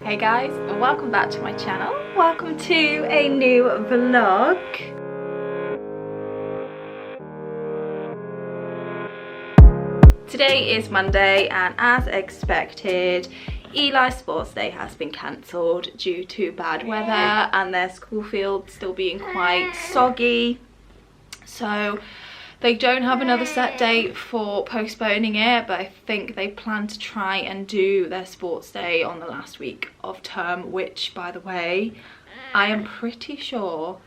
Hey guys, and welcome back to my channel. Welcome to a new vlog. Today is Monday, and as expected, Eli's sports day has been cancelled due to bad weather and their school field still being quite soggy. So they don't have another set date for postponing it, but I think they plan to try and do their sports day on the last week of term, which, by the way, I am pretty sure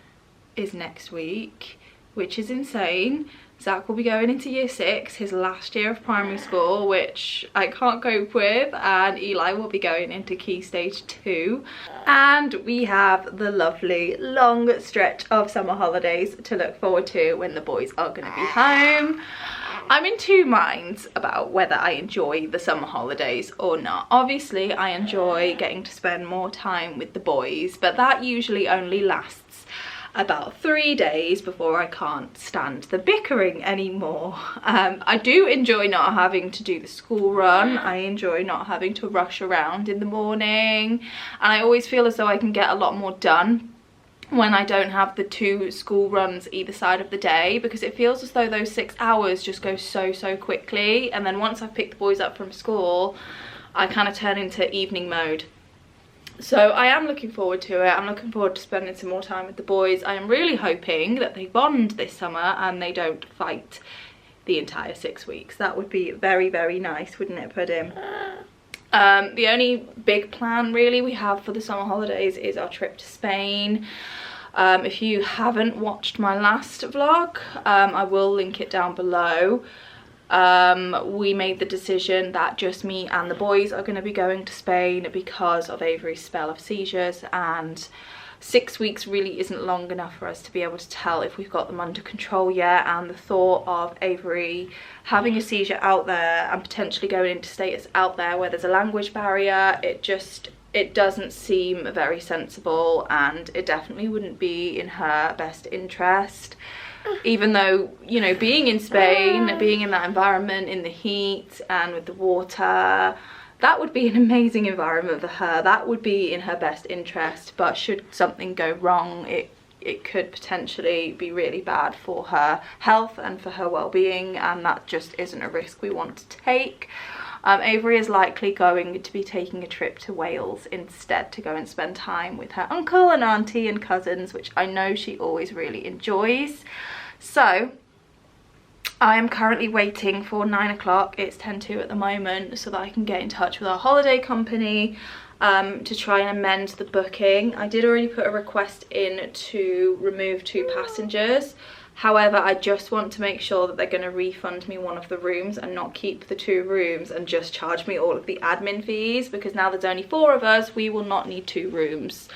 is next week, which is insane. Zach will be going into year 6, his last year of primary school, which I can't cope with, and Eli will be going into key stage 2. And we have the lovely long stretch of summer holidays to look forward to when the boys are going to be home. I'm in two minds about whether I enjoy the summer holidays or not. Obviously, I enjoy getting to spend more time with the boys, but that usually only lasts about 3 days before I can't stand the bickering anymore. I do enjoy not having to do the school run. I enjoy not having to rush around in the morning, and I always feel as though I can get a lot more done when I don't have the 2 school runs either side of the day, because it feels as though those 6 hours just go so quickly, and then once I've picked the boys up from school, I kind of turn into evening mode. So I am looking forward to it. I'm looking forward to spending some more time with the boys. I am really hoping that they bond this summer and they don't fight the entire 6 weeks. That would be very nice, wouldn't it, Puddin? The only big plan really we have for the summer holidays is our trip to Spain. If you haven't watched my last vlog, I will link it down below. We made the decision that just me and the boys are going to be going to Spain because of Avery's spell of seizures, and 6 weeks really isn't long enough for us to be able to tell if we've got them under control yet, and the thought of Avery having a seizure out there and potentially going into status out there where there's a language barrier, it doesn't seem very sensible, and it definitely wouldn't be in her best interest. Even though, you know, being in Spain, being in that environment, in the heat and with the water, that would be an amazing environment for her. That would be in her best interest, but should something go wrong, it could potentially be really bad for her health and for her well-being, and that just isn't a risk we want to take. Avery is likely going to be taking a trip to Wales instead to go and spend time with her uncle and auntie and cousins, which I know she always really enjoys. So I am currently waiting for 9 o'clock, it's 10:02 at the moment, so that I can get in touch with our holiday company to try and amend the booking. I did already put a request in to remove 2 passengers. However, I just want to make sure that they're going to refund me one of the rooms and not keep the 2 rooms and just charge me all of the admin fees, because now there's only 4 of us, we will not need 2 rooms,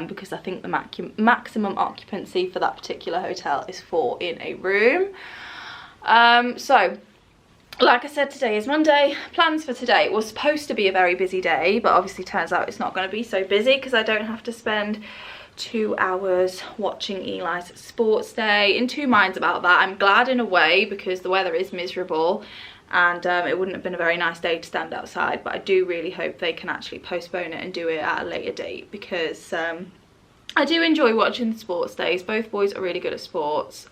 because I think the maximum occupancy for that particular hotel is 4 in a room. So like I said, today is Monday. Plans for today was supposed to be a very busy day, but obviously turns out it's not going to be so busy because I don't have to spend 2 hours watching Eli's sports day. In two minds about that. I'm glad in a way because the weather is miserable, and it wouldn't have been a very nice day to stand outside, but I do really hope they can actually postpone it and do it at a later date, because I do enjoy watching the sports days. Both boys are really good at sports.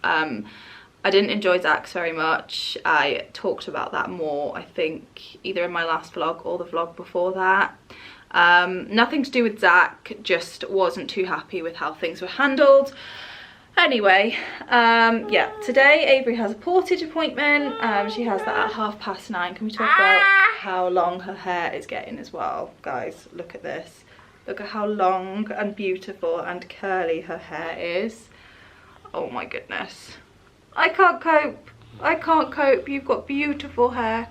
I didn't enjoy Zach's very much. I talked about that more, I think, either in my last vlog or the vlog before that. Nothing to do with Zach, just wasn't too happy with how things were handled. Anyway, yeah, today Avery has a portage appointment. She has that at 9:30. Can we talk about how long her hair is getting as well? Guys, look at this. Look at how long and beautiful and curly her hair is. Oh my goodness. I can't cope. I can't cope. You've got beautiful hair.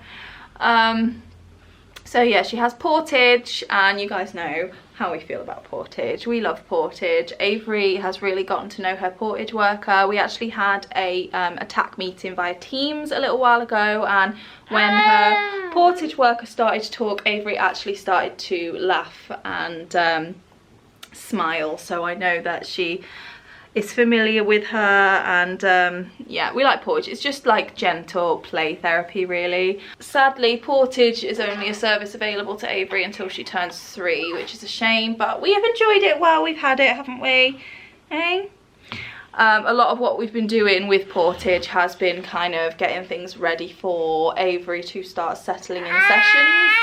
So yeah, she has portage, and you guys know how we feel about portage. We love portage. Avery has really gotten to know her portage worker. We actually had a TAC meeting via Teams a little while ago, and when her portage worker started to talk, Avery actually started to laugh and smile. So I know that she is familiar with her, and yeah, we like portage. It's just like gentle play therapy really. Sadly, portage is only a service available to Avery until she turns 3, which is a shame, but we have enjoyed it while we've had it, haven't we? Eh? A lot of what we've been doing with portage has been kind of getting things ready for Avery to start settling in sessions.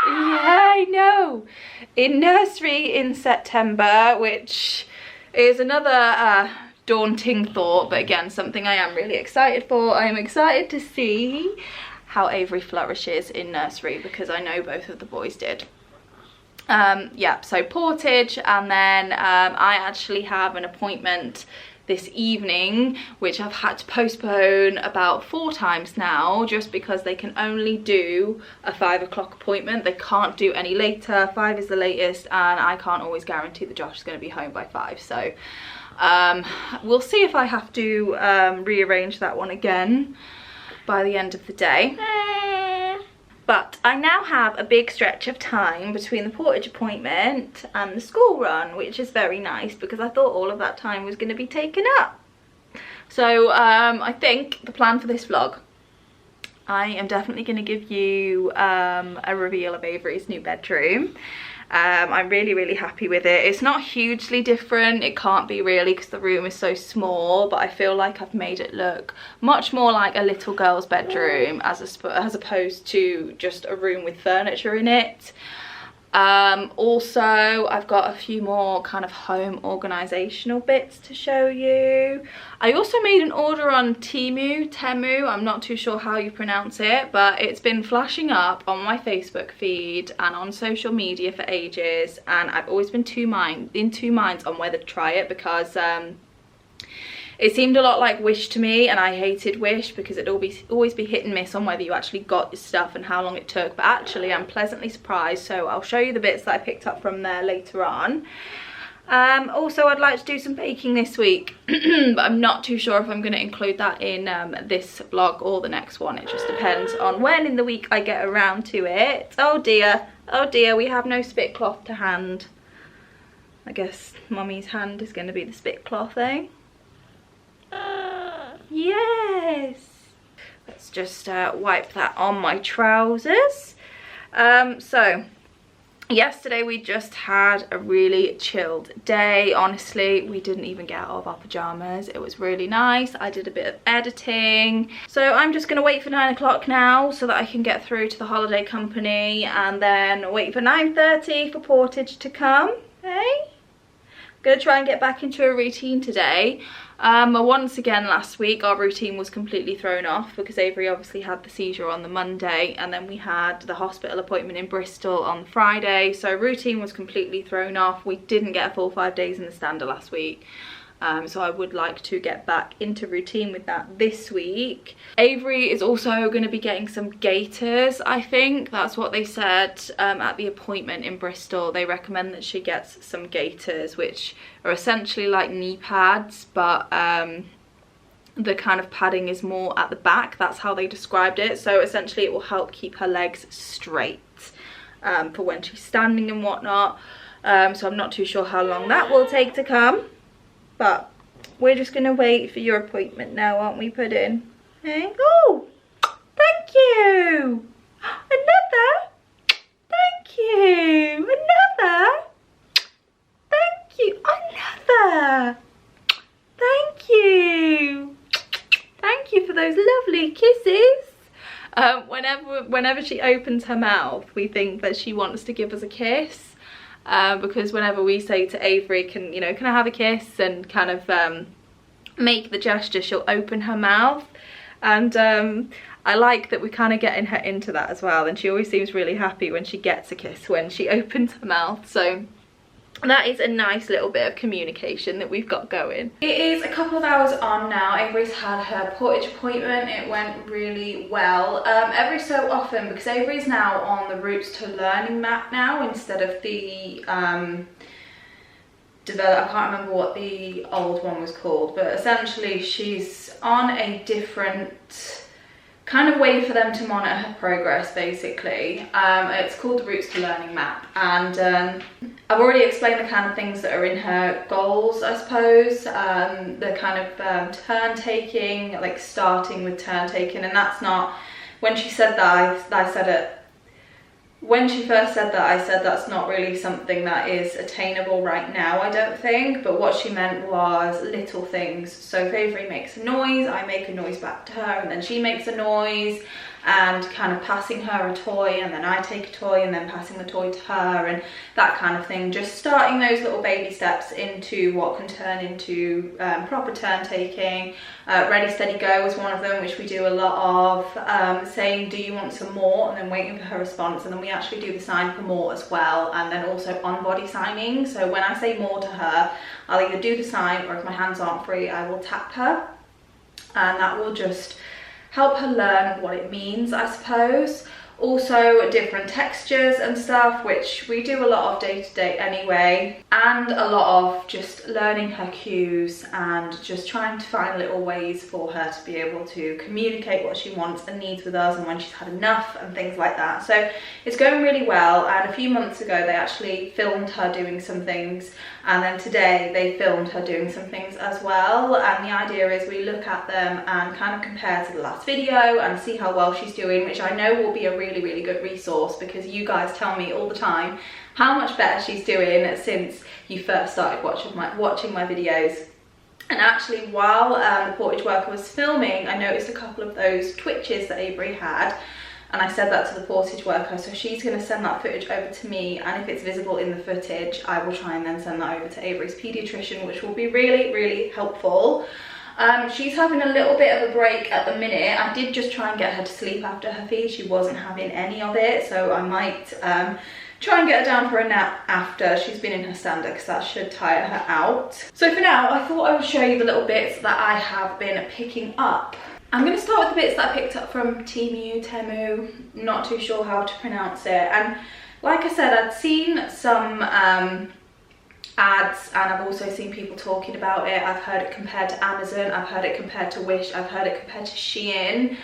Yeah, I know. In nursery in September, which is another daunting thought, but again, something I am really excited for. I am excited to see how Avery flourishes in nursery, because I know both of the boys did. Yeah, so portage, and then I actually have an appointment this evening, which I've had to postpone about 4 times now, just because they can only do a 5 o'clock appointment. They can't do any later. 5 is the latest, and I can't always guarantee that Josh is going to be home by 5, so we'll see if I have to rearrange that one again by the end of the day. But I now have a big stretch of time between the portage appointment and the school run, which is very nice, because I thought all of that time was going to be taken up. So I think the plan for this vlog, I am definitely going to give you a reveal of Avery's new bedroom. I'm really happy with it. It's not hugely different, it can't be really, because the room is so small, but I feel like I've made it look much more like a little girl's bedroom as opposed to just a room with furniture in it. Also, I've got a few more kind of home organisational bits to show you. I also made an order on Temu, I'm not too sure how you pronounce it, but it's been flashing up on my Facebook feed and on social media for ages, and I've always been in two minds on whether to try it, because it seemed a lot like Wish to me, and I hated Wish because it'd always be hit and miss on whether you actually got your stuff and how long it took. But actually, I'm pleasantly surprised, so I'll show you the bits that I picked up from there later on. Also, I'd like to do some baking this week, but I'm not too sure if I'm going to include that in this vlog or the next one. It just depends on when in the week I get around to it. Oh dear, we have no spit cloth to hand. I guess Mummy's hand is going to be the spit cloth, eh? Yes. Let's just wipe that on my trousers. So yesterday we just had a really chilled day. Honestly, we didn't even get out of our pajamas. It was really nice. I did a bit of editing, so I'm just gonna wait for 9 o'clock now so that I can get through to the holiday company, and then wait for 9:30 for portage to come. Hey, gonna try and get back into a routine today. Once again last week our routine was completely thrown off because Avery obviously had the seizure on the Monday, and then we had the hospital appointment in Bristol on Friday, so routine was completely thrown off. We didn't get a full 5 days in the stander last week. So I would like to get back into routine with that this week. Avery is also going to be getting some gaiters, I think. That's what they said at the appointment in Bristol. They recommend that she gets some gaiters, which are essentially like knee pads, but the kind of padding is more at the back. That's how they described it. So essentially it will help keep her legs straight for when she's standing and whatnot. So I'm not too sure how long that will take to come. But we're just going to wait for your appointment now, aren't we, Puddin? Hey? Oh, thank you. Another. Thank you. Another. Thank you. Another. Thank you. Thank you for those lovely kisses. Whenever she opens her mouth, we think that she wants to give us a kiss. Because whenever we say to Avery, can I have a kiss, and kind of make the gesture, she'll open her mouth, and I like that we're kind of getting her into that as well, and she always seems really happy when she gets a kiss when she opens her mouth. So that is a nice little bit of communication that we've got going. It is a couple of hours on now. Avery's had her portage appointment. It went really well. Every so often, because Avery's now on the Roots to Learning map now instead of the I can't remember what the old one was called, but essentially she's on a different kind of way for them to monitor her progress, basically. It's called the Roots to Learning map, and I've already explained the kind of things that are in her goals, I suppose. The kind of turn taking, like starting with turn taking, and that's not, when she said that, I said it, when she first said that, I said that's not really something that is attainable right now, I don't think. But what she meant was little things. So if Avery makes a noise, I make a noise back to her, and then she makes a noise, and kind of passing her a toy, and then I take a toy and then passing the toy to her, and that kind of thing. Just starting those little baby steps into what can turn into proper turn taking. Ready, steady, go is one of them, which we do a lot of. Saying, do you want some more, and then waiting for her response, and then we actually do the sign for more as well, and then also on body signing. So when I say more to her, I'll either do the sign, or if my hands aren't free, I will tap her, and that will just help her learn what it means, I suppose. Also different textures and stuff, which we do a lot of day to day anyway, and a lot of just learning her cues and just trying to find little ways for her to be able to communicate what she wants and needs with us, and when she's had enough and things like that. So it's going really well, and a few months ago they actually filmed her doing some things, and then today they filmed her doing some things as well. And the idea is we look at them and kind of compare to the last video and see how well she's doing, which I know will be a really good resource, because you guys tell me all the time how much better she's doing since you first started watching my videos. And actually, while the portage worker was filming, I noticed a couple of those twitches that Avery had, and I said that to the portage worker, so she's going to send that footage over to me, and if it's visible in the footage, I will try and then send that over to Avery's paediatrician, which will be really helpful. She's having a little bit of a break at the minute. I did just try and get her to sleep after her feed. She wasn't having any of it, so I might try and get her down for a nap after she's been in her stander, because that should tire her out. So for now, I thought I would show you the little bits that I have been picking up. I'm going to start with the bits that I picked up from Temu, not too sure how to pronounce it. And like I said, I'd seen some ads, and I've also seen people talking about it. I've heard it compared to Amazon, I've heard it compared to Wish, I've heard it compared to Shein.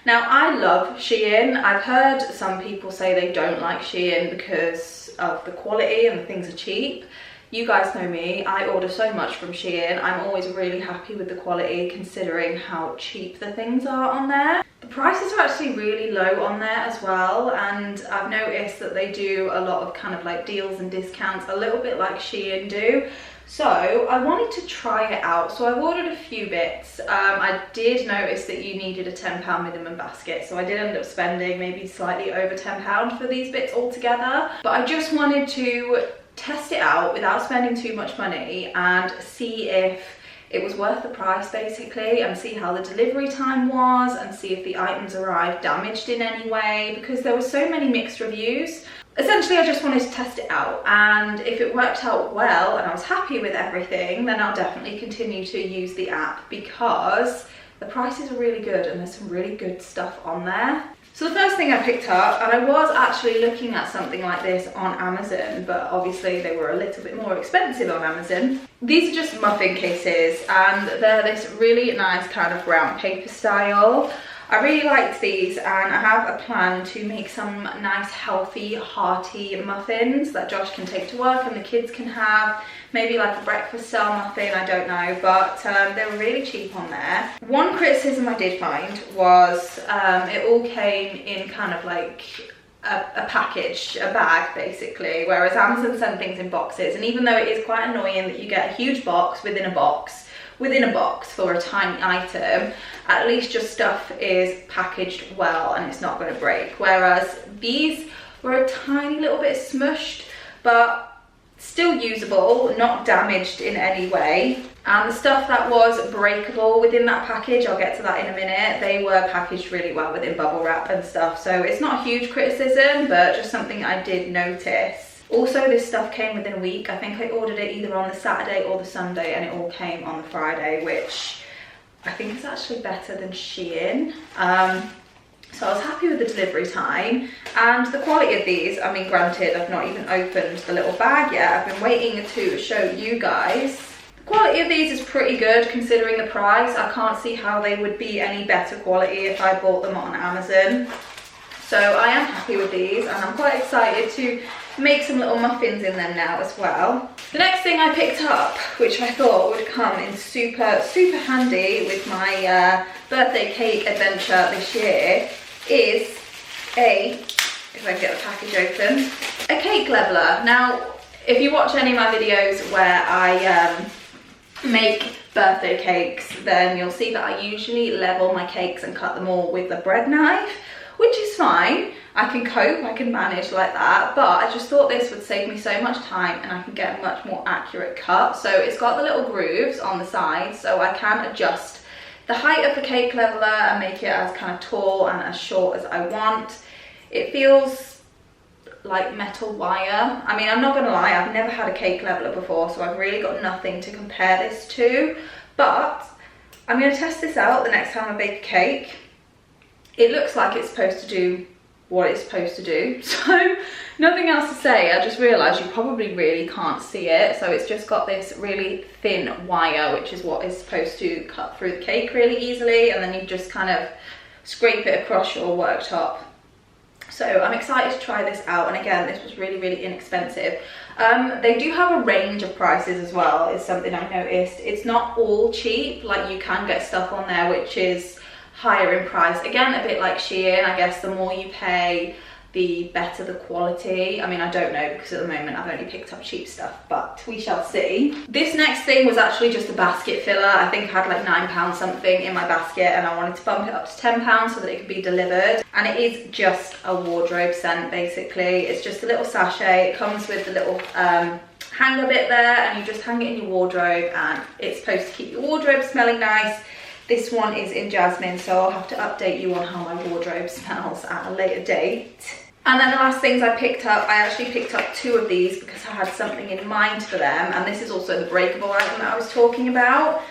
Now, I love Shein. I've heard some people say they don't like Shein because of the quality and the things are cheap. You guys know me, I order so much from Shein. I'm always really happy with the quality considering how cheap the things are on there. The prices are actually really low on there as well, and I've noticed that they do a lot of kind of like deals and discounts, a little bit like Shein do. So I wanted to try it out, so I've ordered a few bits. I did notice that you needed a £10 minimum basket, so I did end up spending maybe slightly over £10 for these bits altogether. But I just wanted to test it out without spending too much money and see if it was worth the price, basically, and see how the delivery time was, and see if the items arrived damaged in any way, because there were so many mixed reviews. Essentially, I just wanted to test it out, and if it worked out well and I was happy with everything, then I'll definitely continue to use the app, because the prices are really good and there's some really good stuff on there. So the first thing I picked up, and I was actually looking at something like this on Amazon, but obviously they were a little bit more expensive on Amazon. These are just muffin cases, and they're this really nice kind of brown paper style. I really liked these, and I have a plan to make some nice healthy hearty muffins that Josh can take to work and the kids can have. Maybe like a breakfast style muffin, I don't know, but they were really cheap on there. One criticism I did find was it all came in kind of like a package, a bag basically, whereas Amazon send things in boxes, and even though it is quite annoying that you get a huge box within a box for a tiny item, at least your stuff is packaged well and it's not going to break, whereas these were a tiny little bit smushed but still usable, not damaged in any way. And the stuff that was breakable within that package, I'll get to that in a minute, they were packaged really well within bubble wrap and stuff, so it's not a huge criticism, but just something I did notice. Also, this stuff came within a week. I think I ordered it either on the Saturday or the Sunday, and it all came on the Friday, which I think is actually better than Shein. So I was happy with the delivery time and the quality of these. I mean, granted, I've not even opened the little bag yet. I've been waiting to show you guys. The Quality of these is pretty good considering the price. I can't see how they would be any better quality if I bought them on Amazon. So I am happy with these, and I'm quite excited to make some little muffins in them now as well. The next thing I picked up, which I thought would come in super handy with my birthday cake adventure this year, is if I can get the package open, a cake leveler. Now, if you watch any of my videos where I make birthday cakes, then you'll see that I usually level my cakes and cut them all with a bread knife, which is fine. I can cope, I can manage like that, but I just thought this would save me so much time and I can get a much more accurate cut. So it's got the little grooves on the sides, so I can adjust the height of the cake leveler and make it as kind of tall and as short as I want. It feels like metal wire. I mean, I'm not gonna lie, I've never had a cake leveler before, so I've really got nothing to compare this to, but I'm gonna test this out the next time I bake a cake. It looks like it's supposed to do what it's supposed to do, so nothing else to say. I just realized you probably really can't see it, so it's just got this really thin wire, which is what is supposed to cut through the cake really easily, and then you just kind of scrape it across your worktop. So I'm excited to try this out, and again, this was really inexpensive. They do have a range of prices as well, is something I noticed. It's not all cheap, like you can get stuff on there which is higher in price. Again, a bit like Shein, I guess the more you pay, the better the quality. I mean, I don't know, because at the moment I've only picked up cheap stuff, but we shall see. This next thing was actually just a basket filler. I think I had like £9 something in my basket, and I wanted to bump it up to £10 so that it could be delivered. And it is just a wardrobe scent, basically. It's just a little sachet. It comes with the little hanger bit there, and you just hang it in your wardrobe, and it's supposed to keep your wardrobe smelling nice. This one is in jasmine, so I'll have to update you on how my wardrobe smells at a later date. And then the last things I picked up, I actually picked up 2 of these because I had something in mind for them, and this is also the breakable item that I was talking about.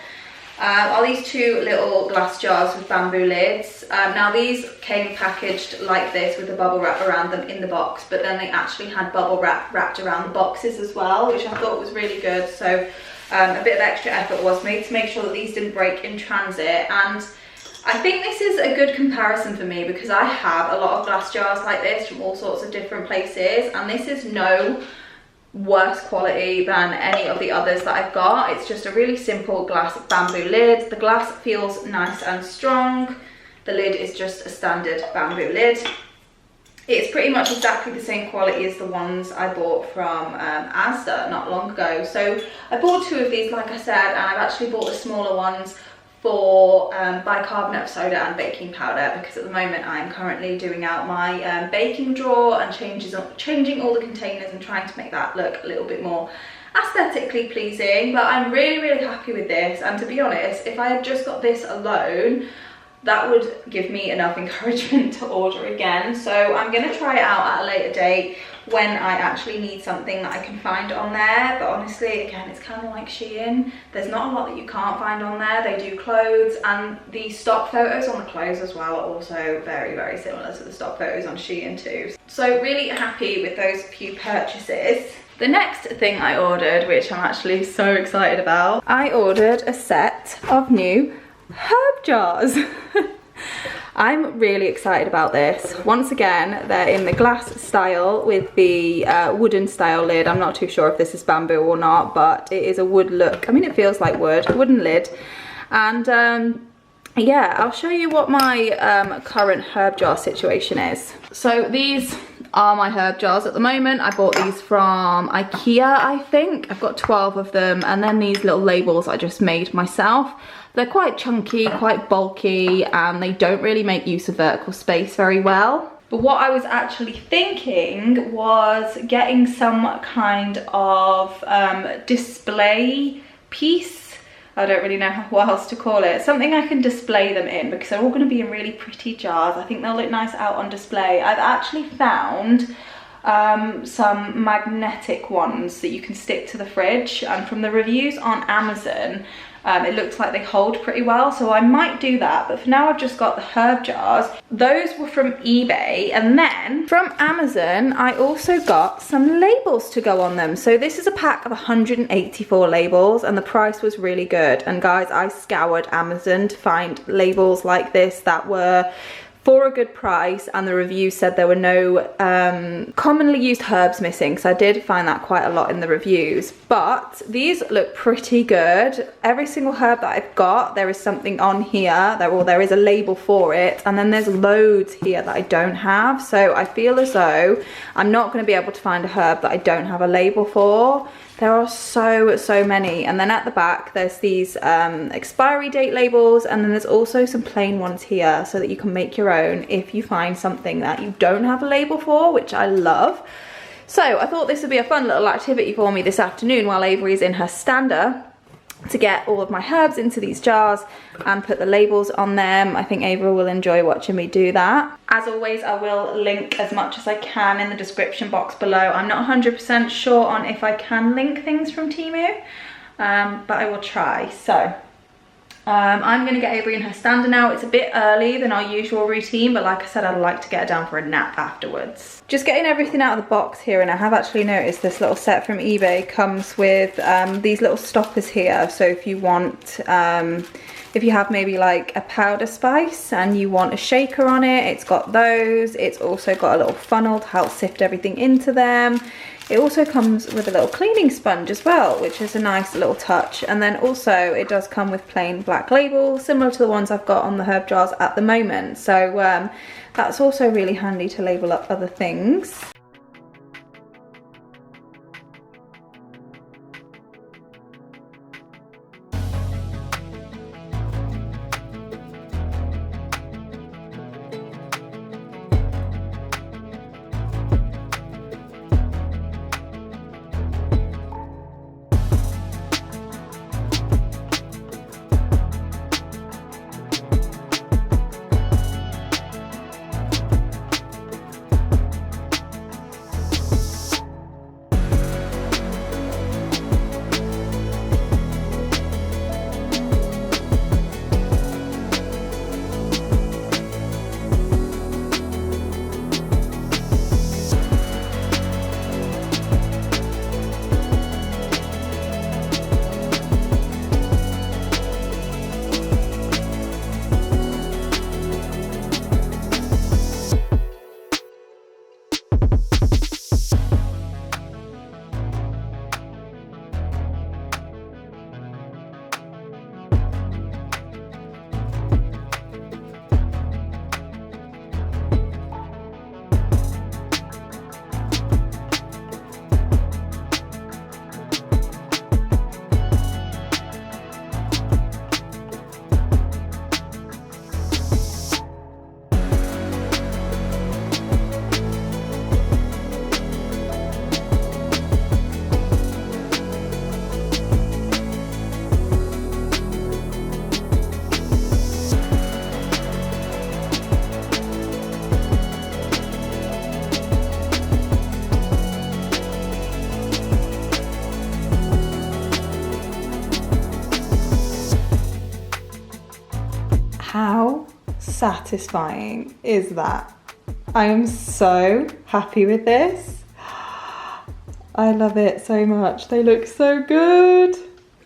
Are these 2 little glass jars with bamboo lids. Now these came packaged like this with a bubble wrap around them in the box, but then they actually had bubble wrap wrapped around the boxes as well, which I thought was really good. So a bit of extra effort was made to make sure that these didn't break in transit, and I think this is a good comparison for me because I have a lot of glass jars like this from all sorts of different places, and this is no worse quality than any of the others that I've got. It's just a really simple glass bamboo lid. The glass feels nice and strong. The lid is just a standard bamboo lid. It's pretty much exactly the same quality as the ones I bought from Asda not long ago. So I bought 2 of these, like I said, and I've actually bought the smaller ones for bicarbonate of soda and baking powder, because at the moment I'm currently doing out my baking drawer and changing all the containers and trying to make that look a little bit more aesthetically pleasing. But I'm really happy with this, and to be honest, if I had just got this alone, that would give me enough encouragement to order again. So I'm going to try it out at a later date when I actually need something that I can find on there. But honestly, again, it's kind of like Shein. There's not a lot that you can't find on there. They do clothes, and the stock photos on the clothes as well are also very similar to the stock photos on Shein too. So really happy with those few purchases. The next thing I ordered, which I'm actually so excited about, I ordered a set of new herb jars. I'm really excited about this. Once again, they're in the glass style with the wooden style lid. I'm not too sure if this is bamboo or not, but it is a wood look. I mean, it feels like wood, wooden lid. And yeah, I'll show you what my current herb jar situation is. So these are my herb jars at the moment. I bought these from IKEA, I think. I've got 12 of them, and then these little labels I just made myself. They're quite chunky, quite bulky, and they don't really make use of vertical space very well. But what I was actually thinking was getting some kind of display piece. I don't really know what else to call it. Something I can display them in, because they're all going to be in really pretty jars. I think they'll look nice out on display. I've actually found some magnetic ones that you can stick to the fridge, and from the reviews on Amazon, it looks like they hold pretty well, so I might do that. But for now, I've just got the herb jars. Those were from eBay, and then from Amazon, I also got some labels to go on them. So this is a pack of 184 labels, and the price was really good. And guys, I scoured Amazon to find labels like this that were for a good price, and the review said there were no commonly used herbs missing, because I did find that quite a lot in the reviews. But these look pretty good. Every single herb that I've got, there is something on here, there is a label for it, and then there's loads here that I don't have. So I feel as though I'm not going to be able to find a herb that I don't have a label for. There are so many. And then at the back there's these expiry date labels, and then there's also some plain ones here so that you can make your own if you find something that you don't have a label for, which I love. So I thought this would be a fun little activity for me this afternoon while Avery's in her stander, to get all of my herbs into these jars and put the labels on them. I think Avery will enjoy watching me do that. As always, I will link as much as I can in the description box below. I'm not 100% sure on if I can link things from Temu, but I will try. So I'm going to get Avery in her stander now. It's a bit early than our usual routine, but like I said, I'd like to get her down for a nap afterwards. Just getting everything out of the box here, and I have actually noticed this little set from eBay comes with these little stoppers here. So if you want, if you have maybe like a powder spice and you want a shaker on it, it's got those. It's also got a little funnel to help sift everything into them. It also comes with a little cleaning sponge as well, which is a nice little touch. And then also it does come with plain black labels, similar to the ones I've got on the herb jars at the moment. So that's also really handy to label up other things. How satisfying is that? I am so happy with this. I love it so much. They look so good.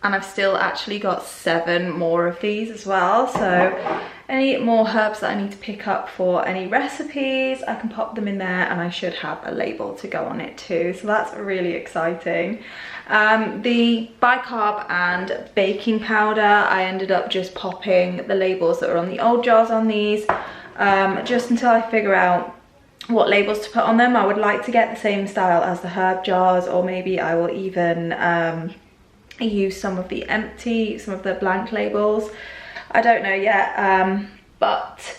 And I've still actually got 7 more of these as well. So any more herbs that I need to pick up for any recipes, I can pop them in there, and I should have a label to go on it too. So that's really exciting. The bicarb and baking powder, I ended up just popping the labels that are on the old jars on these, just until I figure out what labels to put on them. I would like to get the same style as the herb jars, or maybe I will even use some of the blank labels. I don't know yet, but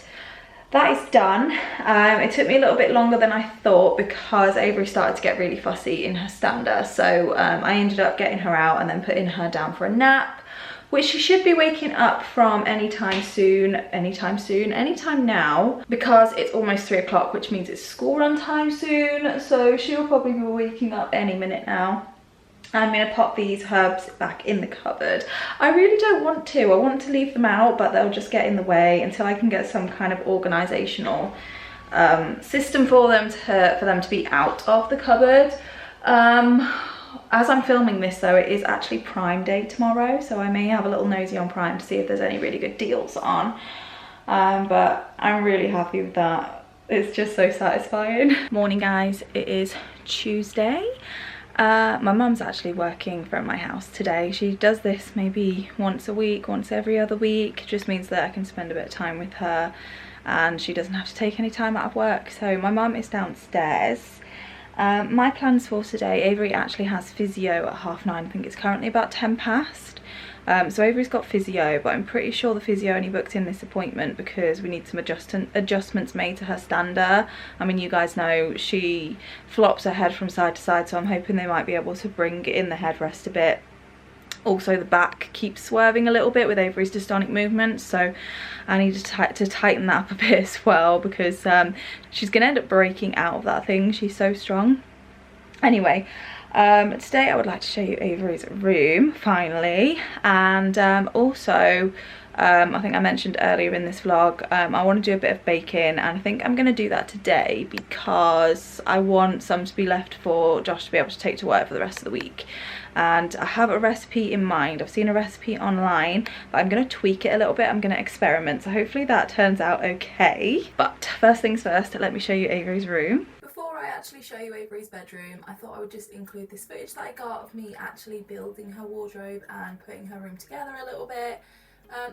that is done. It took me a little bit longer than I thought because Avery started to get really fussy in her stander. So I ended up getting her out and then putting her down for a nap. which she should be waking up from anytime now, because it's almost 3 o'clock, which means it's school run time soon, so she'll probably be waking up any minute now. I'm going to pop these herbs back in the cupboard. I really don't want to. I want to leave them out, but they'll just get in the way until I can get some kind of organisational system for them to be out of the cupboard. As I'm filming this though, it is actually Prime Day tomorrow, so I may have a little nosy on Prime to see if there's any really good deals on. But I'm really happy with that. It's just so satisfying. Morning guys, it is Tuesday. My mum's actually working from my house today. She does this maybe once a week, once every other week. It just means that I can spend a bit of time with her and she doesn't have to take any time out of work. So my mum is downstairs. My plans for today, Avery actually has physio at 9:30. I think it's currently about 10 past. So Avery's got physio, but I'm pretty sure the physio only booked in this appointment because we need some adjustments made to her stander. I mean, you guys know she flops her head from side to side, so I'm hoping they might be able to bring in the headrest a bit. Also, the back keeps swerving a little bit with Avery's dystonic movements, so I need to tighten that up a bit as well, because she's going to end up breaking out of that thing. She's so strong. Anyway, today I would like to show you Avery's room, finally, and also I think I mentioned earlier in this vlog, I want to do a bit of baking, and I think I'm going to do that today because I want some to be left for Josh to be able to take to work for the rest of the week. And I have a recipe in mind. I've seen a recipe online, but I'm going to tweak it a little bit. I'm going to experiment, so hopefully that turns out okay. But first things first, let me show you Avery's room. Before I actually show you Avery's bedroom, I thought I would just include this footage that I got of me actually building her wardrobe and putting her room together a little bit.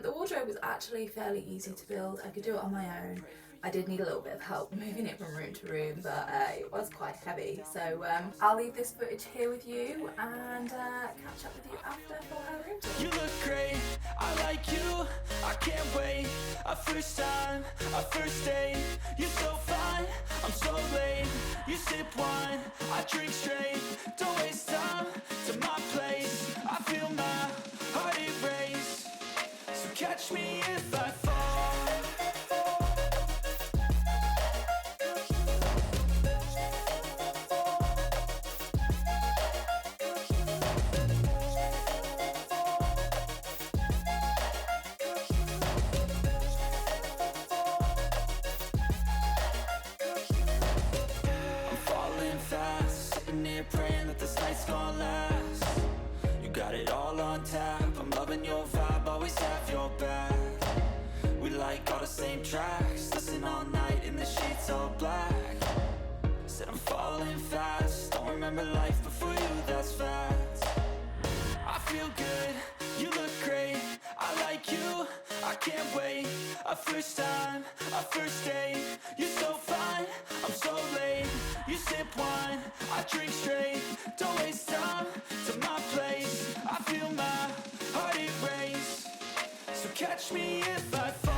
The wardrobe was actually fairly easy to build. I could do it on my own. I did need a little bit of help moving it from room to room, but it was quite heavy. So I'll leave this footage here with you and catch up with you after for her room tour. You look great, I like you, I can't wait. A first time, a first date. You're so fine, I'm so late. You sip wine, I drink straight. Don't waste time to my place. I feel my heart erase. So catch me if I fall. Praying that this night's gonna last. You got it all on tap. I'm loving your vibe, always have your back. We like all the same tracks. Listen all night in the sheets all black. Said I'm falling fast. Don't remember life before you, that's facts. I feel good, you look great. I like you, I can't wait. A first time, a first date. You're so fine, I'm so late. You sip wine, I drink straight. Don't waste time to my place. I feel my heart erase. So catch me if I fall.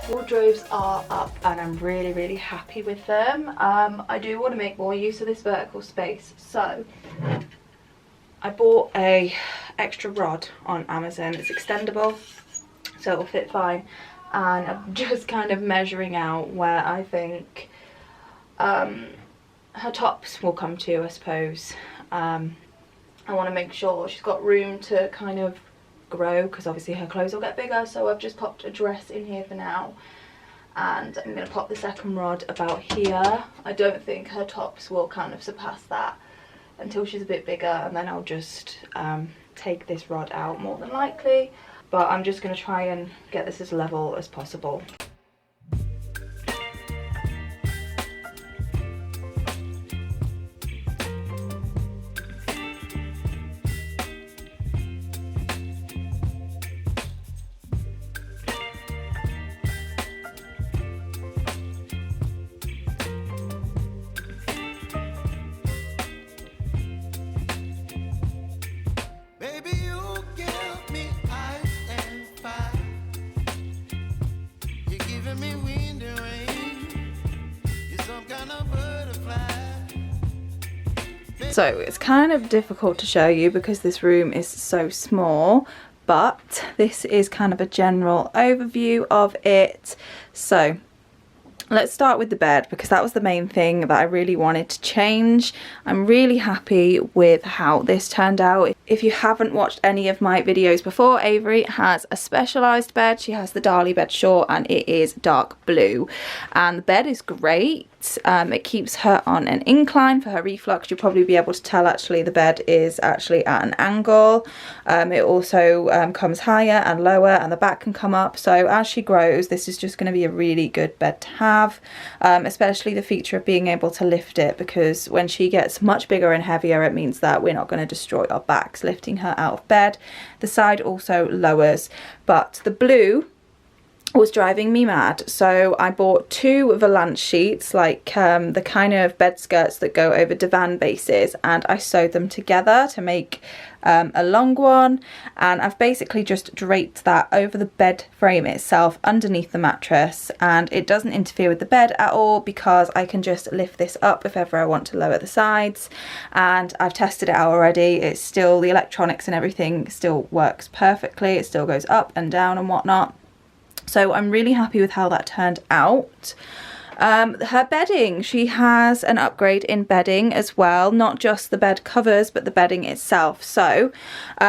Wardrobes are up and I'm really happy with them. I do want to make more use of this vertical space, so I bought a extra rod on Amazon. It's extendable, so it'll fit fine, and I'm just kind of measuring out where I think her tops will come to, I suppose. I want to make sure she's got room to kind of grow, because obviously her clothes will get bigger, so I've just popped a dress in here for now, and I'm going to pop the second rod about here. I don't think her tops will kind of surpass that until she's a bit bigger, and then I'll just take this rod out more than likely, but I'm just going to try and get this as level as possible. So it's kind of difficult to show you because this room is so small, but this is kind of a general overview of it. So let's start with the bed, because that was the main thing that I really wanted to change. I'm really happy with how this turned out. If you haven't watched any of my videos before, Avery has a specialised bed. She has the Darley bed short and it is dark blue. And the bed is great. It keeps her on an incline for her reflux. You'll probably be able to tell actually the bed is actually at an angle. It also comes higher and lower, and the back can come up. So as she grows, this is just going to be a really good bed to have, especially the feature of being able to lift it, because when she gets much bigger and heavier, it means that we're not going to destroy our backs lifting her out of bed. The side also lowers, but the blue was driving me mad. So I bought 2 Volante sheets, like the kind of bed skirts that go over divan bases, and I sewed them together to make a long one, and I've basically just draped that over the bed frame itself underneath the mattress, and it doesn't interfere with the bed at all because I can just lift this up if ever I want to lower the sides. And I've tested it out already. It's still, the electronics and everything still works perfectly. It still goes up and down and whatnot. So I'm really happy with how that turned out. Her bedding, she has an upgrade in bedding as well, not just the bed covers but the bedding itself. So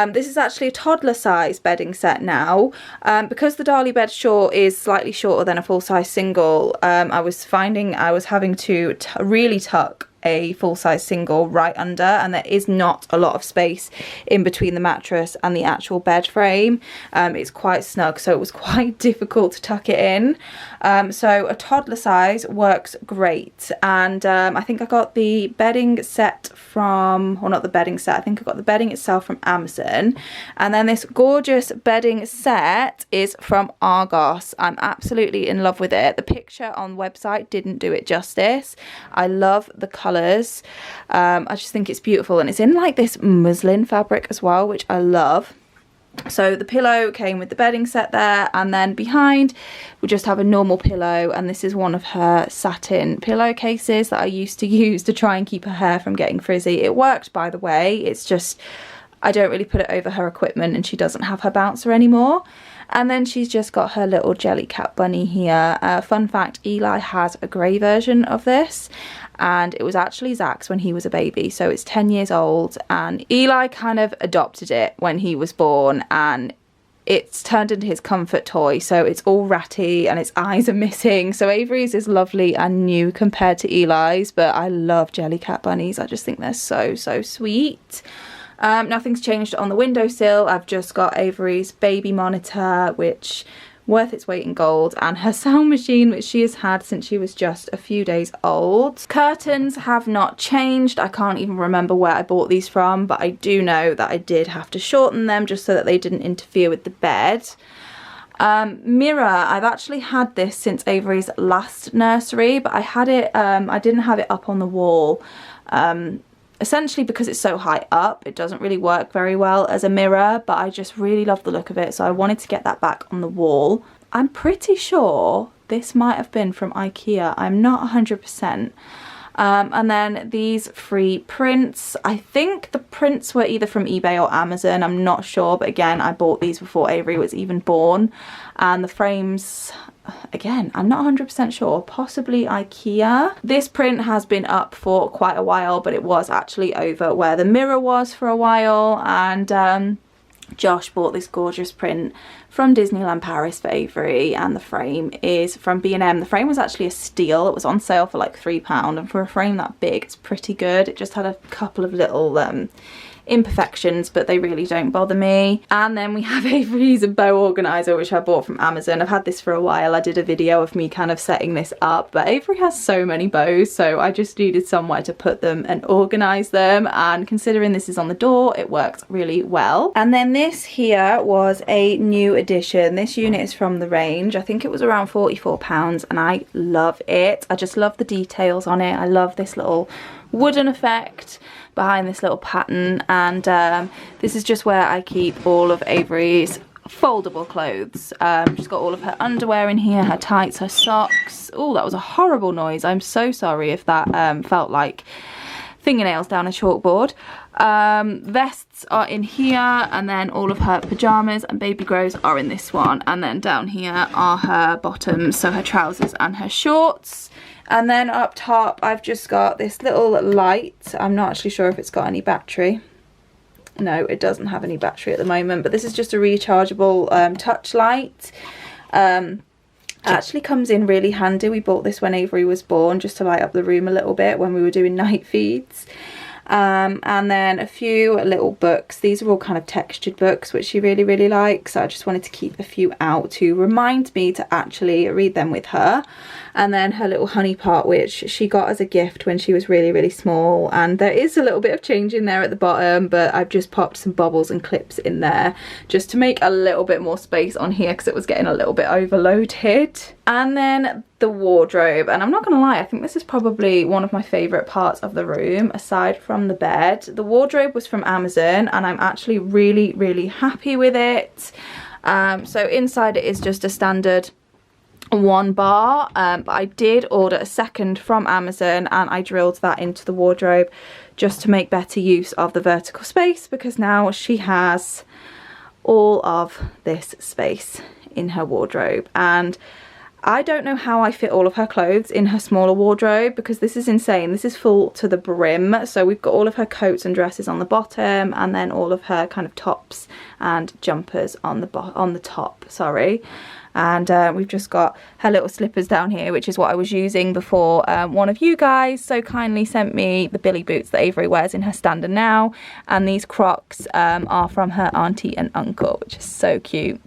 this is actually a toddler size bedding set now. Because the Darley bed short is slightly shorter than a full size single, I was finding I was having to really tuck a full-size single right under, and there is not a lot of space in between the mattress and the actual bed frame. It's quite snug, so it was quite difficult to tuck it in. So a toddler size works great, and I think I got the bedding set from, well, not the bedding set, I think I got the bedding itself from Amazon, and then this gorgeous bedding set is from Argos. I'm absolutely in love with it. The picture on the website didn't do it justice. I love the colours. I just think it's beautiful, and it's in like this muslin fabric as well, which I love. So the pillow came with the bedding set there, and then behind we just have a normal pillow, and this is one of her satin pillowcases that I used to use to try and keep her hair from getting frizzy. It worked, by the way. It's just I don't really put it over her equipment, and she doesn't have her bouncer anymore. And then she's just got her little jelly cat bunny here. Fun fact, Eli has a grey version of this, and it was actually Zach's when he was a baby, so it's 10 years old, and Eli kind of adopted it when he was born, and it's turned into his comfort toy. So it's all ratty and its eyes are missing. So Avery's is lovely and new compared to Eli's, but I love jelly cat bunnies. I just think they're so sweet. Nothing's changed on the windowsill. I've just got Avery's baby monitor, which worth its weight in gold, and her sound machine, which she has had since she was just a few days old. Curtains have not changed. I can't even remember where I bought these from, but I do know that I did have to shorten them just so that they didn't interfere with the bed. Mirror, I've actually had this since Avery's last nursery, but I had it, I didn't have it up on the wall. Essentially because it's so high up, it doesn't really work very well as a mirror, but I just really love the look of it, so I wanted to get that back on the wall. I'm pretty sure this might have been from IKEA. I'm not 100%. And then these free prints. I think the prints were either from eBay or Amazon. I'm not sure, but again, I bought these before Avery was even born. And the frames, again, I'm not 100% sure, possibly IKEA. This print has been up for quite a while, but it was actually over where the mirror was for a while, and Josh bought this gorgeous print from Disneyland Paris for Avery, and the frame is from B&M. The frame was actually a steal. It was on sale for like £3, and for a frame that big, it's pretty good. It just had a couple of little imperfections, but they really don't bother me. And then we have Avery's bow organizer, which I bought from Amazon. I've had this for a while. I did a video of me kind of setting this up, but Avery has so many bows, so I just needed somewhere to put them and organize them, and considering this is on the door, it works really well. And then this here was a new addition. This unit is from the range. I think it was around £44, and I love it. I just love the details on it. I love this little wooden effect behind this little pattern, and this is just where I keep all of Avery's foldable clothes. She's got all of her underwear in here, her tights, her socks. Oh, that was a horrible noise. I'm so sorry if that felt like fingernails down a chalkboard. Vests are in here, and then all of her pyjamas and baby grows are in this one, and then down here are her bottoms, so her trousers and her shorts. And then up top I've just got this little light. I'm not actually sure if it's got any battery. No, it doesn't have any battery at the moment, but this is just a rechargeable touch light. Actually comes in really handy. We bought this when Avery was born, just to light up the room a little bit when we were doing night feeds. And then a few little books. These are all kind of textured books, which she really likes. So I just wanted to keep a few out to remind me to actually read them with her. And then her little honey pot, which she got as a gift when she was really small. And there is a little bit of change in there at the bottom, but I've just popped some bobbles and clips in there just to make a little bit more space on here, because it was getting a little bit overloaded. And then the wardrobe, and I'm not gonna lie, I think this is probably one of my favorite parts of the room aside from the bed. The wardrobe was from Amazon, and I'm actually really happy with it. So inside it is just a standard one bar, but I did order a second from Amazon, and I drilled that into the wardrobe just to make better use of the vertical space, because now she has all of this space in her wardrobe. And I don't know how I fit all of her clothes in her smaller wardrobe, because this is insane. This is full to the brim. So we've got all of her coats and dresses on the bottom, and then all of her kind of tops and jumpers on the top, sorry. And we've just got her little slippers down here, which is what I was using before one of you guys so kindly sent me the Billy boots that Avery wears in her standard now. And these Crocs are from her auntie and uncle, which is so cute.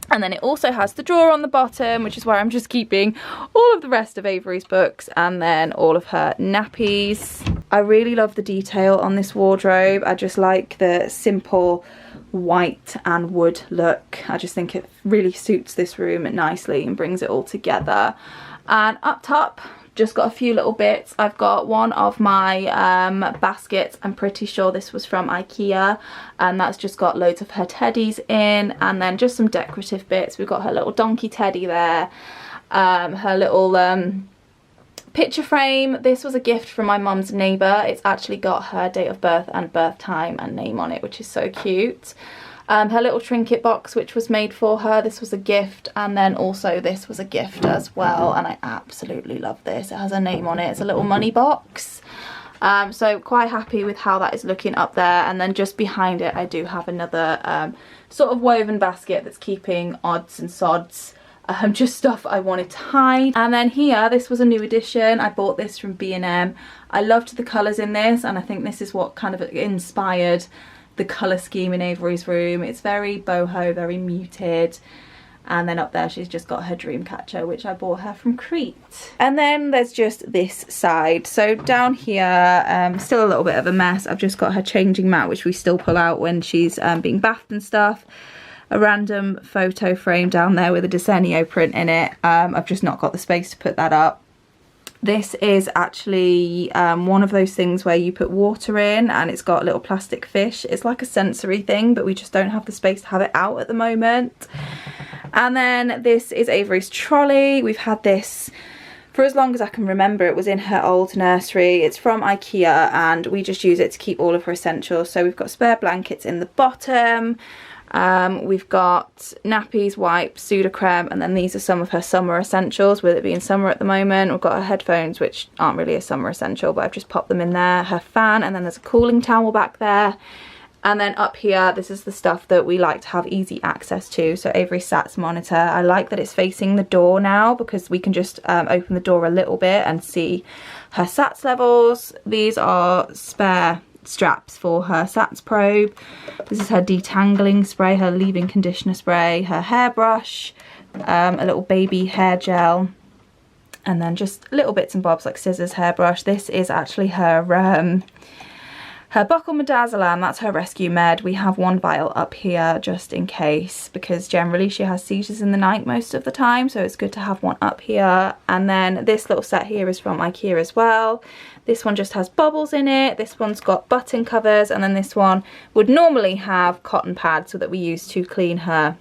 And then it also has the drawer on the bottom, which is where I'm just keeping all of the rest of Avery's books, and then all of her nappies. I really love the detail on this wardrobe. I just like the simple white and wood look. I just think it really suits this room nicely and brings it all together. And up top, just got a few little bits. I've got one of my baskets. I'm pretty sure this was from IKEA, and that's just got loads of her teddies in, and then just some decorative bits. We've got her little donkey teddy there, her little picture frame. This was a gift from my mum's neighbour. It's actually got her date of birth and birth time and name on it, which is so cute. Her little trinket box, which was made for her, this was a gift, and then also this was a gift as well, and I absolutely love this. It has her name on it. It's a little money box. So quite happy with how that is looking up there. And then just behind it I do have another sort of woven basket that's keeping odds and sods, just stuff I wanted to hide. And then here, this was a new addition. I bought this from B&M. I loved the colours in this, and I think this is what kind of inspired the colour scheme in Avery's room. It's very boho, very muted. And then up there she's just got her dream catcher, which I bought her from Crete. And then there's just this side. So down here, still a little bit of a mess. I've just got her changing mat, which we still pull out when she's being bathed and stuff. A random photo frame down there with a Desenio print in it. I've just not got the space to put that up. This is actually one of those things where you put water in, and it's got a little plastic fish. It's like a sensory thing, but we just don't have the space to have it out at the moment. And then this is Avery's trolley. We've had this for as long as I can remember. It was in her old nursery. It's from IKEA, and we just use it to keep all of her essentials. So we've got spare blankets in the bottom. We've got nappies, wipes, Sudocreme, and then these are some of her summer essentials, with it being summer at the moment. We've got her headphones, which aren't really a summer essential, but I've just popped them in there. Her fan, and then there's a cooling towel back there. And then up here, this is the stuff that we like to have easy access to. So Avery's SATS monitor. I like that it's facing the door now, because we can just open the door a little bit and see her SATS levels. These are spare straps for her SATS probe. This is her detangling spray, her leave-in conditioner spray, her hairbrush, a little baby hair gel, and then just little bits and bobs like scissors, hairbrush. This is actually her buccal midazolam. That's her rescue med. We have one vial up here just in case, because generally she has seizures in the night most of the time, so it's good to have one up here. And then this little set here is from IKEA as well. This one just has bubbles in it. This one's got button covers, and then this one would normally have cotton pads so that we use to clean her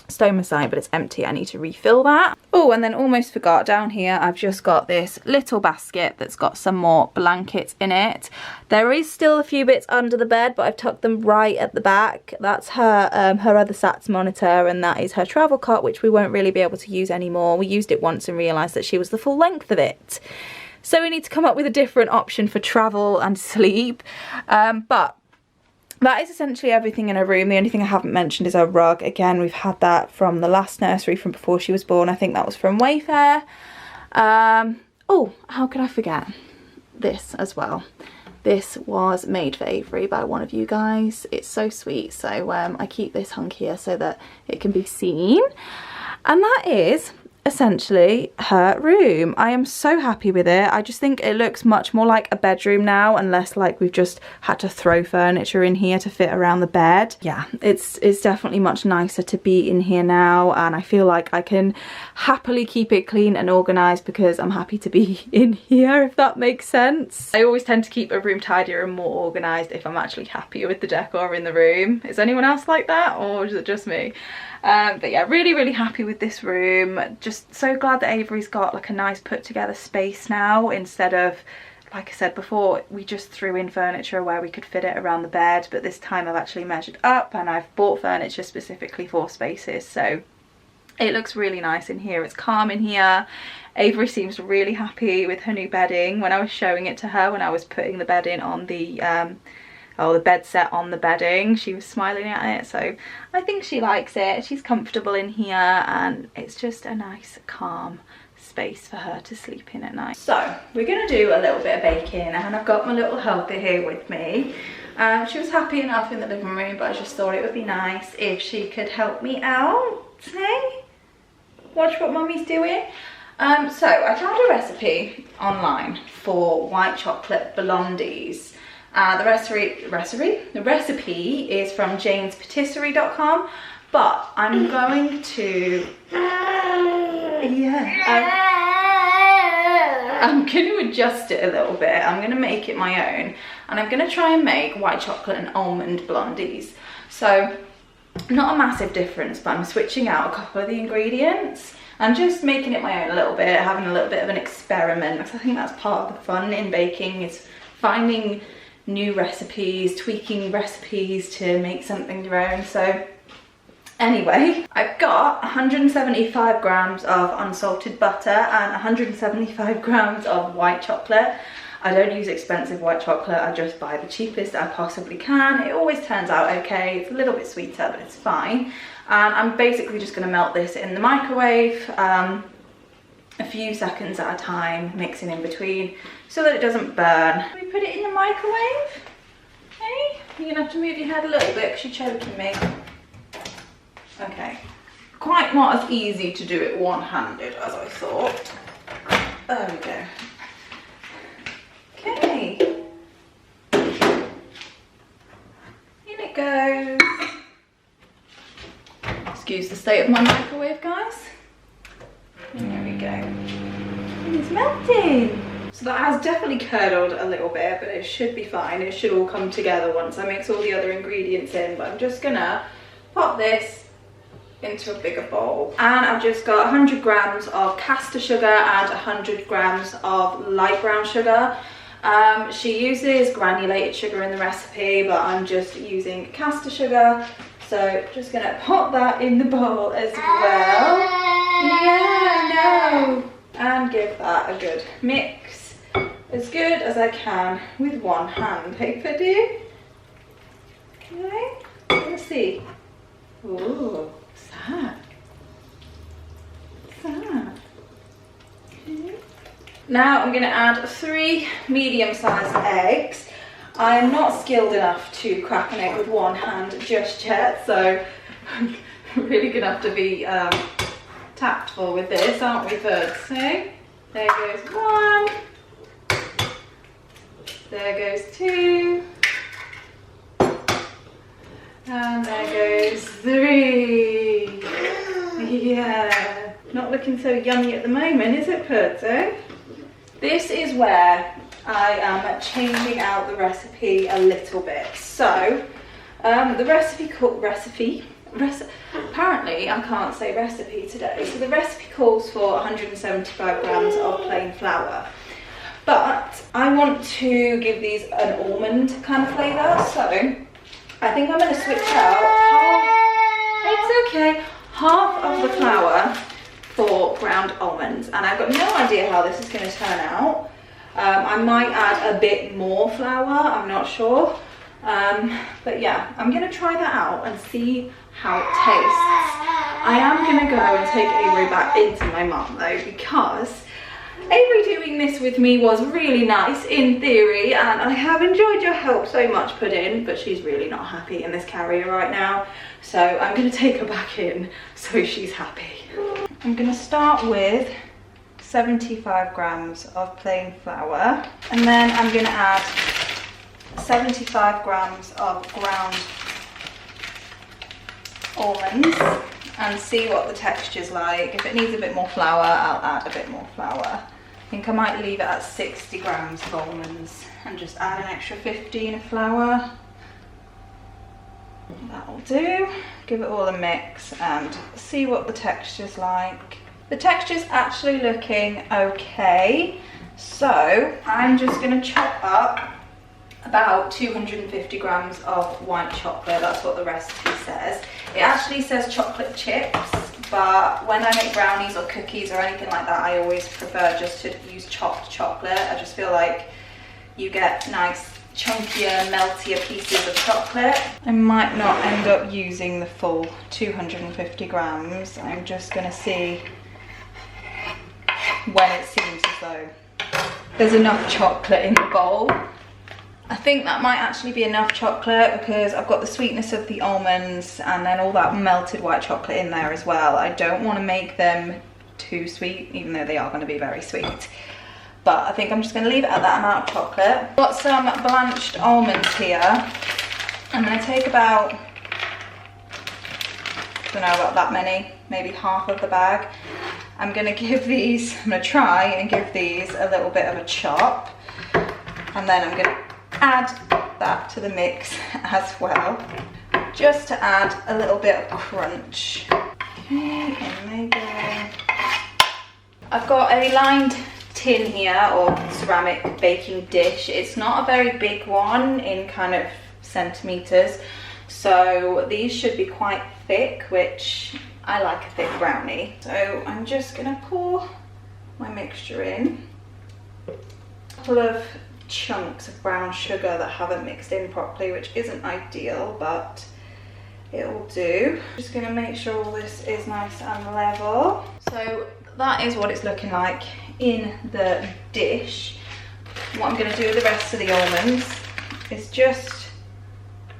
stomacite, but it's empty. I need to refill that. Oh, and then almost forgot, down here I've just got this little basket that's got some more blankets in it. There is still a few bits under the bed, but I've tucked them right at the back. That's her her other SATS monitor, and that is her travel cot, which we won't really be able to use anymore. We used it once and realised that she was the full length of it. So we need to come up with a different option for travel and sleep. But that is essentially everything in her room. The only thing I haven't mentioned is her rug. Again, we've had that from the last nursery from before she was born. I think that was from Wayfair. Oh, how could I forget this as well? This was made for Avery by one of you guys. It's so sweet. So I keep this hung here so that it can be seen. And that is essentially her room. I am so happy with it. I just think it looks much more like a bedroom now, and less like we've just had to throw furniture in here to fit around the bed. Yeah, it's definitely much nicer to be in here now, and I feel like I can happily keep it clean and organised because I'm happy to be in here, if that makes sense. I always tend to keep a room tidier and more organised if I'm actually happier with the decor in the room. Is anyone else like that, or is it just me? But yeah, really happy with this room. Just so glad that Avery's got like a nice put together space now, instead of, like I said before, we just threw in furniture where we could fit it around the bed. But this time I've actually measured up and I've bought furniture specifically for spaces, so it looks really nice in here. It's calm in here. Avery seems really happy with her new bedding. When I was showing it to her, when I was putting the bed in on the the bed set on the bedding, she was smiling at it, so I think she likes it. She's comfortable in here, and it's just a nice calm space for her to sleep in at night. So we're gonna do a little bit of baking, and I've got my little helper here with me. She was happy enough in the living room, but I just thought it would be nice if she could help me out. Hey, watch what Mummy's doing. So I found a recipe online for white chocolate blondies. The recipe is from janespatisserie.com, but I'm going to, I'm going to adjust it a little bit. I'm going to make it my own, and I'm going to try and make white chocolate and almond blondies. So not a massive difference, but I'm switching out a couple of the ingredients. I'm just making it my own a little bit, having a little bit of an experiment, because I think that's part of the fun in baking, is finding new recipes, tweaking recipes to make something your own. So anyway, I've got 175 grams of unsalted butter and 175 grams of white chocolate. I don't use expensive white chocolate, I just buy the cheapest I possibly can. It always turns out okay. It's a little bit sweeter, but it's fine. And I'm basically just going to melt this in the microwave a few seconds at a time, mixing in between so that it doesn't burn. We put it in the microwave. Okay, you're gonna have to move your head a little bit because you're choking me. Okay, quite not as easy to do it one-handed as I thought. There we go. Okay, in it goes. Excuse the state of my microwave, guys. There we go. It's melting. So that has definitely curdled a little bit, but it should be fine. It should all come together once I mix all the other ingredients in. But I'm just gonna pop this into a bigger bowl. And I've just got 100 grams of caster sugar and 100 grams of light brown sugar. She uses granulated sugar in the recipe, but I'm just using caster sugar. So just gonna pop that in the bowl as well. Yeah, no. And give that a good mix, as good as I can with one hand. Hey, Puddy. Okay, let's see. Ooh, what's that? What's that? Okay. Now I'm gonna add 3 medium-sized eggs. I am not skilled enough to crack an egg with one hand just yet, so I'm really gonna have to be tactful with this, aren't we, birds? So there goes 1, there goes 2, and there goes 3. Yeah, not looking so yummy at the moment, is it, birds? This is where I am changing out the recipe a little bit. So the recipe Apparently I can't say recipe today. So the recipe calls for 175 grams of plain flour. But I want to give these an almond kind of flavour, so I think I'm going to switch out half of the flour for ground almonds. And I've got no idea how this is going to turn out. I might add a bit more flour, I'm not sure. But yeah, I'm going to try that out and see how it tastes. I am going to go and take Avery back into my mum though, because Avery doing this with me was really nice in theory, and I have enjoyed your help so much, Puddin', but she's really not happy in this carrier right now. So I'm going to take her back in so she's happy. I'm going to start with 75 grams of plain flour, and then I'm going to add 75 grams of ground almonds and see what the texture's like. If it needs a bit more flour, I'll add a bit more flour. I think I might leave it at 60 grams of almonds and just add an extra 15 of flour. That'll do. Give it all a mix and see what the texture's like. The texture's actually looking okay, so I'm just going to chop up about 250 grams of white chocolate. That's what the recipe says. It actually says chocolate chips, but when I make brownies or cookies or anything like that, I always prefer just to use chopped chocolate. I just feel like you get nice chunkier, meltier pieces of chocolate. I might not end up using the full 250 grams. I'm just going to see when it seems as though there's enough chocolate in the bowl. I think that might actually be enough chocolate because I've got the sweetness of the almonds and then all that melted white chocolate in there as well. I don't want to make them too sweet, even though they are going to be very sweet. But I think I'm just going to leave it at that amount of chocolate. Got some blanched almonds here. I'm going to take about, I don't know, about that many, maybe half of the bag. I'm going to try and give these a little bit of a chop. And then I'm going to add that to the mix as well, just to add a little bit of crunch. Okay, and maybe I've got a lined tin here, or ceramic baking dish. It's not a very big one in kind of centimeters, so these should be quite thick, which I like a thick brownie. So I'm just gonna pour my mixture in. A couple of chunks of brown sugar that haven't mixed in properly, which isn't ideal, but it'll do. Just gonna make sure all this is nice and level. So that is what it's looking like in the dish. What I'm gonna do with the rest of the almonds is just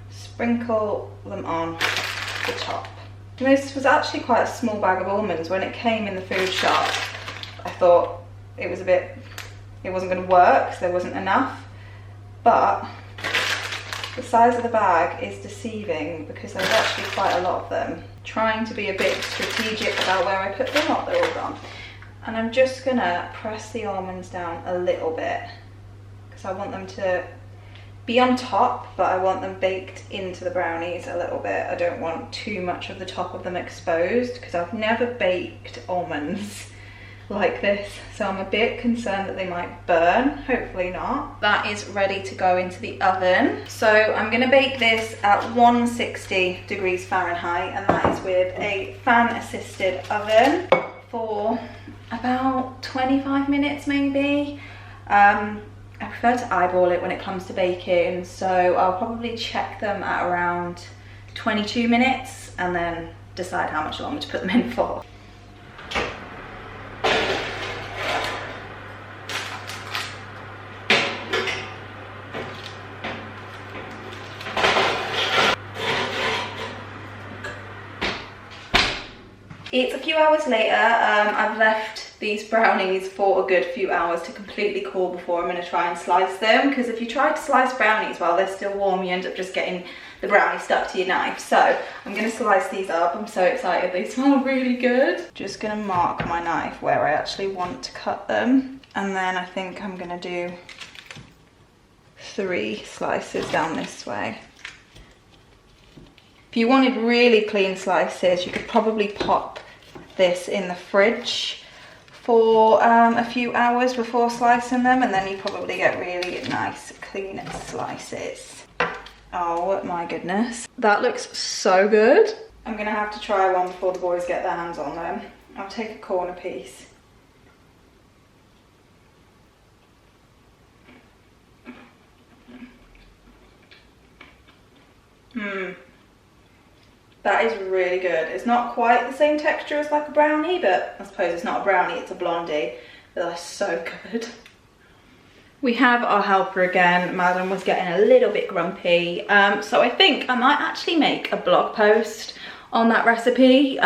sprinkle them on the top. And this was actually quite a small bag of almonds. When it came in the food shop, I thought it wasn't going to work, so there wasn't enough. But the size of the bag is deceiving because there's actually quite a lot of them. Trying to be a bit strategic about where I put them. Oh, they're all gone. And I'm just going to press the almonds down a little bit because I want them to be on top, but I want them baked into the brownies a little bit. I don't want too much of the top of them exposed because I've never baked almonds like this, so I'm a bit concerned that they might burn. Hopefully not. That is ready to go into the oven. So I'm going to bake this at 160 degrees Fahrenheit, and that is with a fan assisted oven for about 25 minutes maybe. I prefer to eyeball it when it comes to baking, so I'll probably check them at around 22 minutes and then decide how much longer to put them in for. It's a few hours later. I've left these brownies for a good few hours to completely cool before I'm going to try and slice them, because if you try to slice brownies while they're still warm, you end up just getting the brownie stuck to your knife. So I'm going to slice these up. I'm so excited, they smell really good. Just going to mark my knife where I actually want to cut them, and then I think I'm going to do 3 slices down this way. If you wanted really clean slices, you could probably pop this in the fridge for a few hours before slicing them, and then you probably get really nice clean slices. Oh my goodness, that looks so good. I'm gonna have to try one before the boys get their hands on them. I'll take a corner piece. That is really good. It's not quite the same texture as like a brownie, but I suppose it's not a brownie, it's a blondie. They're so good. We have our helper again. Madam was getting a little bit grumpy. So I think I might actually make a blog post on that recipe.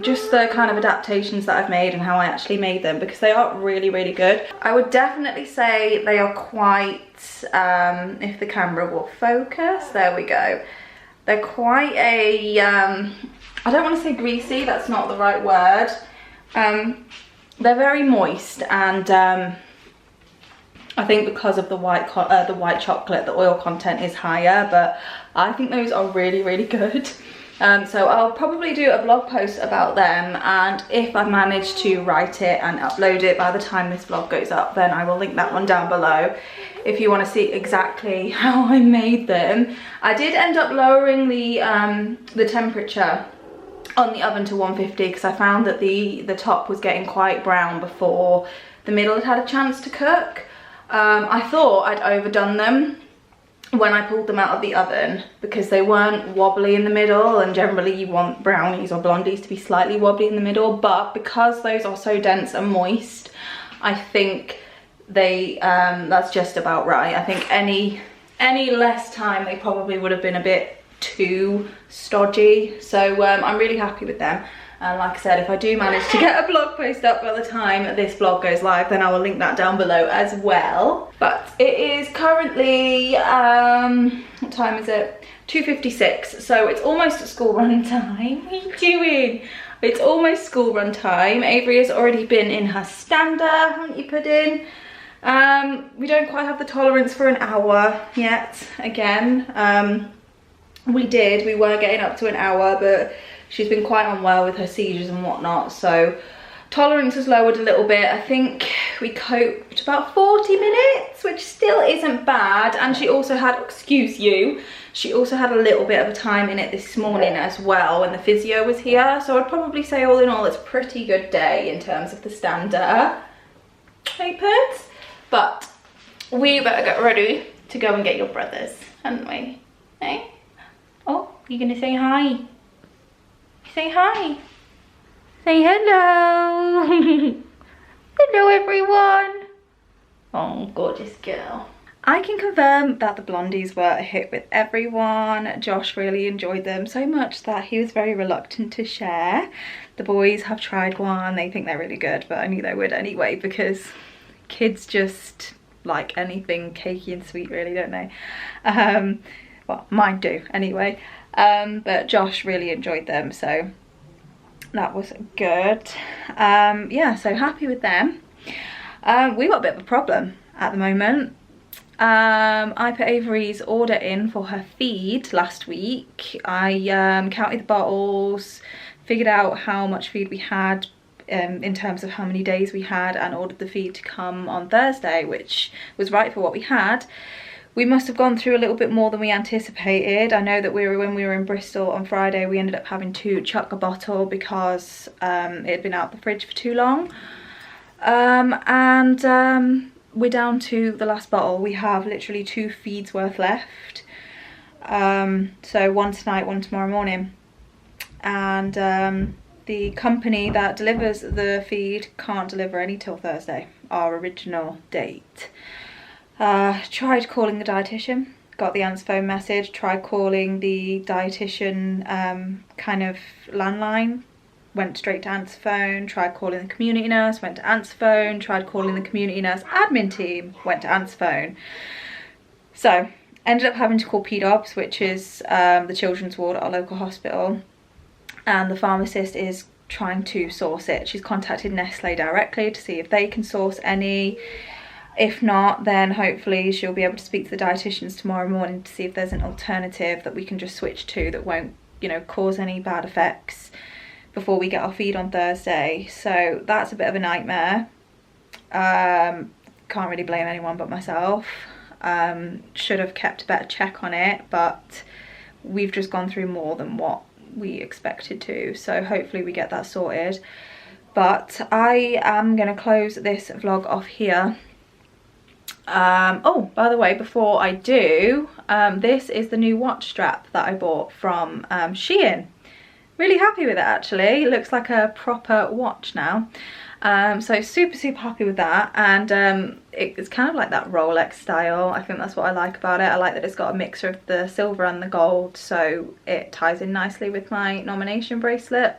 Just the kind of adaptations that I've made and how I actually made them, because they are really, really good. I would definitely say they are quite, if the camera will focus, there we go. They're quite a, I don't want to say greasy, that's not the right word. They're very moist, and I think because of the white chocolate, the oil content is higher, but I think those are really, really good. So I'll probably do a blog post about them, and if I manage to write it and upload it by the time this vlog goes up, then I will link that one down below if you want to see exactly how I made them. I did end up lowering the temperature on the oven to 150 because I found that the top was getting quite brown before the middle had had a chance to cook. I thought I'd overdone them when I pulled them out of the oven because they weren't wobbly in the middle, and generally you want brownies or blondies to be slightly wobbly in the middle, but because those are so dense and moist, I think they that's just about right. I think any less time they probably would have been a bit too stodgy, so I'm really happy with them. And like I said, if I do manage to get a blog post up by the time this vlog goes live, then I will link that down below as well. But it is currently, what time is it? 2:56, so it's almost school run time. What are you doing? It's almost school run time. Avery has already been in her stander, haven't you, Pudding? We don't quite have the tolerance for an hour yet, again. We were getting up to an hour, but she's been quite unwell with her seizures and whatnot, so tolerance has lowered a little bit. I think we coped about 40 minutes, which still isn't bad. And she also had, she also had a little bit of a time in it this morning as well when the physio was here. So I'd probably say all in all it's a pretty good day in terms of the stander. Hey, Puds? But we better get ready to go and get your brothers, haven't we? Hey? Oh, you're gonna say hi? Say hi. Say hello. Hello, everyone. Oh, gorgeous girl. I can confirm that the blondies were a hit with everyone. Josh really enjoyed them so much that he was very reluctant to share. The boys have tried one. They think they're really good, but I knew they would anyway because kids just like anything cakey and sweet, really, don't they? Well, mine do anyway. But Josh really enjoyed them, so that was good. Yeah, so happy with them. We got a bit of a problem at the moment. I put Avery's order in for her feed last week. I counted the bottles, figured out how much feed we had in terms of how many days we had, and ordered the feed to come on Thursday, which was right for what we had. We must have gone through a little bit more than we anticipated. I know that when we were in Bristol on Friday, we ended up having to chuck a bottle because it had been out the fridge for too long. We're down to the last bottle. We have literally 2 feeds worth left. So one tonight, one tomorrow morning. And the company that delivers the feed can't deliver any till Thursday, our original date. Tried calling the dietitian, got the answer phone message, tried calling the dietitian kind of landline, went straight to answer phone, tried calling the community nurse, went to answer phone, tried calling the community nurse admin team, went to answer phone. So ended up having to call PDOBS, which is the children's ward at our local hospital, and the pharmacist is trying to source it. She's contacted Nestle directly to see if they can source any. If not, then hopefully she'll be able to speak to the dietitians tomorrow morning to see if there's an alternative that we can just switch to that won't you know, cause any bad effects before we get our feed on Thursday. So that's a bit of a nightmare. Can't really blame anyone but myself. Should have kept a better check on it, but we've just gone through more than what we expected to, so hopefully we get that sorted. But I am gonna close this vlog off here. Oh, by the way, before I do, this is the new watch strap that I bought from Shein. Really happy with it, actually. It looks like a proper watch now. So super happy with that, and it's kind of like that Rolex style. I think that's what I like about it. I like that it's got a mixture of the silver and the gold, so it ties in nicely with my nomination bracelet,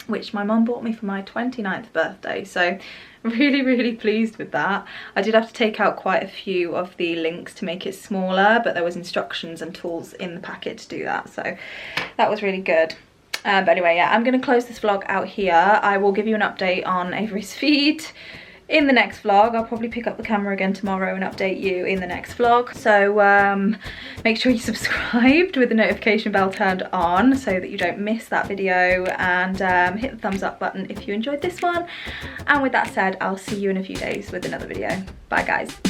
which my mum bought me for my 29th birthday, so really pleased with that. I did have to take out quite a few of the links to make it smaller, but there was instructions and tools in the packet to do that, so that was really good. But anyway, yeah, I'm going to close this vlog out here. I will give you an update on Avery's feed in the next vlog. I'll probably pick up the camera again tomorrow and update you in the next vlog. So make sure you subscribed with the notification bell turned on so that you don't miss that video, and hit the thumbs up button if you enjoyed this one. And with that said, I'll see you in a few days with another video. Bye guys.